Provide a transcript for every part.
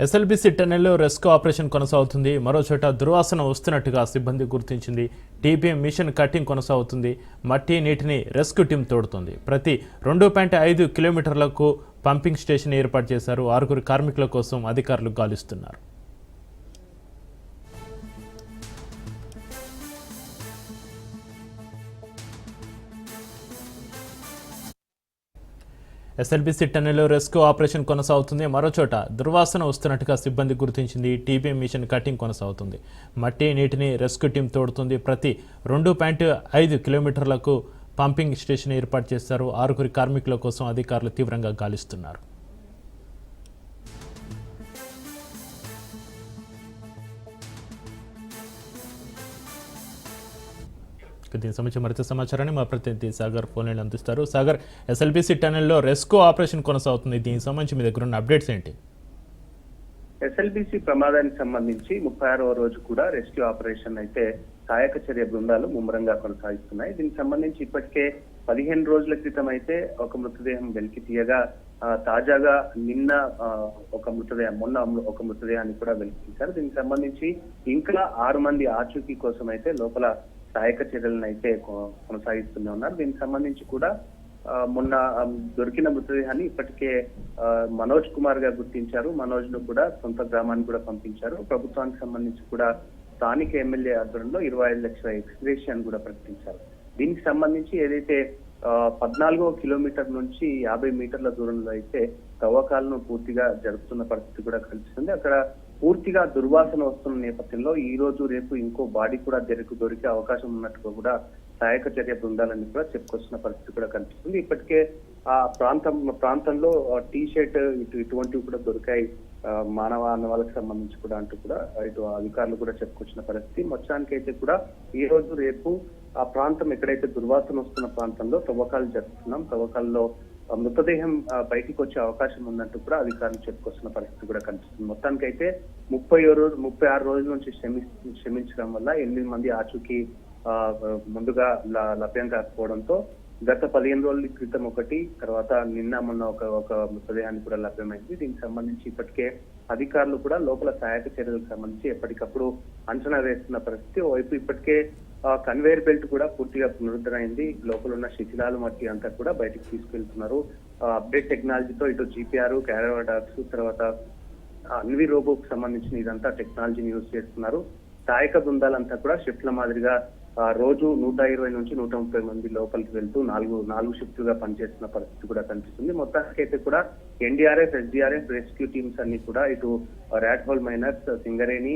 SLBC టన్నెల్లో rescue operation కొనసాగుతుంది. మరో చోట దుర్వాసన వస్తున్నట్టుగా సిబ్బంది గుర్తించింది. టీపీఎం మిషన్ కటింగ్ కొనసాగుతుంది. మట్టి నీటిని రెస్క్యూ టీం తోడుతుంది. ప్రతి 2.5 కిలోమీటర్లకు పంపింగ్ స్టేషన్ ఏర్పాటు చేశారు. 6 కార్మికుల కోసం అధికారులు గాలిస్తున్నారు. ఎస్ఎల్బీసీ టన్నెల్లో రెస్క్యూ ఆపరేషన్ కొనసాగుతుంది. మరో చోట దుర్వాసన వస్తున్నట్టుగా సిబ్బంది గుర్తించింది. టీపీఎం మిషన్ కటింగ్ కొనసాగుతుంది. మట్టి నీటిని రెస్క్యూ టీం తోడుతుంది. ప్రతి 2.5 కిలోమీటర్లకు పంపింగ్ స్టేషన్ ఏర్పాటు చేశారు. 6 కార్మికుల కోసం అధికారులు తీవ్రంగా గాలిస్తున్నారు. దీనికి సంబంధించి మరింత సమాచారాన్ని మా ప్రతినిధి సాగర్ ఫోన్ లైన్ అందిస్తారు. సాగర్, ఎస్ఎల్బీసీ టన్నెల్లో రెస్క్యూ ఆపరేషన్ కొనసాగుతుంది. దీనికి సంబంధించి మీ దగ్గర ఉన్న అప్డేట్స్ ఏంటి? ఎస్ఎల్బీసీ ప్రమాదానికి సంబంధించి 36వ రోజు కూడా రెస్క్యూ ఆపరేషన్ అయితే సహాయక చర్య బృందాలు ముమ్మరంగా కొనసాగిస్తున్నాయి. దీనికి సంబంధించి ఇప్పటికే 15 రోజుల క్రితం అయితే ఒక మృతదేహం వెలికి తీయగా తాజాగా నిన్న మొన్న ఒక మృతదేహాన్ని కూడా వెలికి తీశారు. దీనికి సంబంధించి ఇంకా 6 మంది ఆచూకీ కోసం అయితే లోపల సహాయక చర్యలను అయితే కొనసాగిస్తూనే ఉన్నారు. దీనికి సంబంధించి కూడా మొన్న దొరికిన మృతదేహాన్ని ఇప్పటికే మనోజ్ కుమార్ గా గుర్తించారు. మనోజ్ ను కూడా సొంత గ్రామానికి కూడా పంపించారు. ప్రభుత్వానికి సంబంధించి కూడా స్థానిక ఎమ్మెల్యే ఆధ్వర్యంలో 25 లక్షల ఎక్స్గ్రేషియన్ కూడా ప్రకటించారు. దీనికి సంబంధించి ఏదైతే 14వ కిలోమీటర్ నుంచి 50 మీటర్ల దూరంలో అయితే తవ్వకాలను పూర్తిగా జరుపుతున్న పరిస్థితి కూడా కనిపిస్తుంది. అక్కడ పూర్తిగా దుర్వాసన వస్తున్న నేపథ్యంలో ఈ రోజు రేపు ఇంకో బాడీ కూడా దొరికే అవకాశం ఉన్నట్టుగా కూడా సహాయక చర్య బృందాలన్నీ కూడా చెప్పుకొస్తున్న పరిస్థితి కూడా కనిపిస్తుంది. ఇప్పటికే ఆ ప్రాంతంలో టీ షర్ట్ ఇటువంటివి కూడా దొరికాయి మానవాలకు సంబంధించి కూడా అంటూ కూడా ఇటు అధికారులు కూడా చెప్పుకొచ్చిన పరిస్థితి. మొత్తానికి అయితే కూడా ఈ రోజు రేపు ఆ ప్రాంతం ఎక్కడైతే దుర్వాసన వస్తున్న ప్రాంతంలో తవ్వకాలు జరుపుతున్నాం. తవ్వకాల్లో మృతదేహం బయటికి వచ్చే అవకాశం ఉందంటూ కూడా అధికారులు చెప్పుకొస్తున్న పరిస్థితి కూడా కనిపిస్తుంది. మొత్తానికి అయితే 36 రోజుల నుంచి శ్రమించడం వల్ల 8 మంది ఆచూకీ ముందుగా లభ్యం కాకపోవడంతో గత 15 రోజుల క్రితం ఒకటి, తర్వాత నిన్న మొన్న ఒక మృతదేహాన్ని కూడా లభ్యమైంది. దీనికి సంబంధించి ఇప్పటికే అధికారులు కూడా లోపల సహాయక చర్యలకు సంబంధించి ఎప్పటికప్పుడు అంచనా వేస్తున్న పరిస్థితి. ఓవైపు ఇప్పటికే కన్వేయర్ బెల్ట్ కూడా పూర్తిగా పునరుద్ధరైంది. లోపల ఉన్న శిథిలాలు మట్టి అంతా కూడా బయటకు తీసుకెళ్తున్నారు. అప్డేట్ టెక్నాలజీతో ఇటు జీపీఆర్, క్యారవాడాక్స్, తర్వాత అన్వి రోబోకు సంబంధించిన ఇదంతా టెక్నాలజీని యూజ్ చేస్తున్నారు. సహాయక బృందాలంతా కూడా షిఫ్ట్ల మాదిరిగా రోజు 120 నుంచి 130 మంది లోపలికి వెళ్తూ నాలుగు షిఫ్ట్లుగా పనిచేస్తున్న పరిస్థితి కూడా కనిపిస్తుంది. మొత్తానికైతే కూడా ఎన్డీఆర్ఎఫ్, ఎస్డీఆర్ఎఫ్ రెస్క్యూ టీమ్స్ అన్ని కూడా ఇటు ర్యాట్ హోల్ మైనర్స్, సింగరేణి,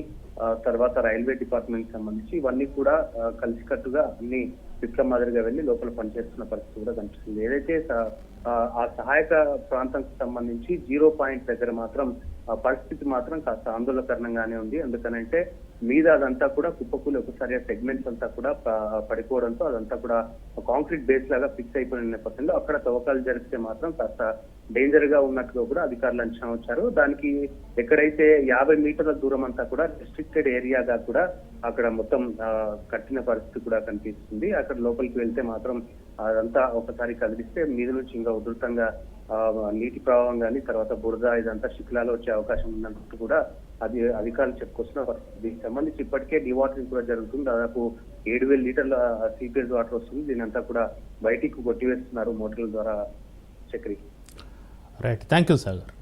తర్వాత రైల్వే డిపార్ట్మెంట్ సంబంధించి ఇవన్నీ కూడా కలిసికట్టుగా అన్ని షిఫ్ట్ల మాదిరిగా వెళ్లి లోపల పనిచేస్తున్న పరిస్థితి కూడా కనిపిస్తుంది. ఏదైతే ఆ సహాయక ప్రాంతానికి సంబంధించి 0 పాయింట్ దగ్గర మాత్రం పరిస్థితి మాత్రం కాస్త ఆందోళనకరంగానే ఉంది. ఎందుకనంటే మీద అదంతా కూడా కుప్పకూలి ఒకసారి సెగ్మెంట్స్ అంతా కూడా పడిపోవడంతో అదంతా కూడా కాంక్రీట్ బేస్ లాగా ఫిక్స్ అయిపోయిన నేపథ్యంలో అక్కడ తవ్వకాలు జరిగితే మాత్రం కాస్త డేంజర్ గా ఉన్నట్టుగా కూడా అధికారులు అంచనా వచ్చారు. దానికి ఎక్కడైతే 50 మీటర్ల దూరం అంతా కూడా రెస్ట్రిక్టెడ్ ఏరియాగా కూడా అక్కడ మొత్తం కట్టిన పరిస్థితి కూడా కనిపిస్తుంది. అక్కడ లోపలికి వెళ్తే మాత్రం అదంతా ఒకసారి కదిలిస్తే మీద నుంచి ఇంకా ఉధృతంగా నీటి ప్రవాహం కానీ తర్వాత బురద ఇదంతా శిథిలాలు వచ్చే అవకాశం ఉన్నట్టు కూడా అధికారులు చెప్పుకొస్తున్న పరిస్థితి. దీనికి సంబంధించి ఇప్పటికే డివాటరింగ్ కూడా జరుగుతుంది. దాదాపు 7,000 లీటర్ల సీపేజ్ వాటర్ వస్తుంది. దీని అంతా కూడా బయటికి కొట్టివేస్తున్నారు మోటార్ల ద్వారా. Chakri. Right, thank you Sagar.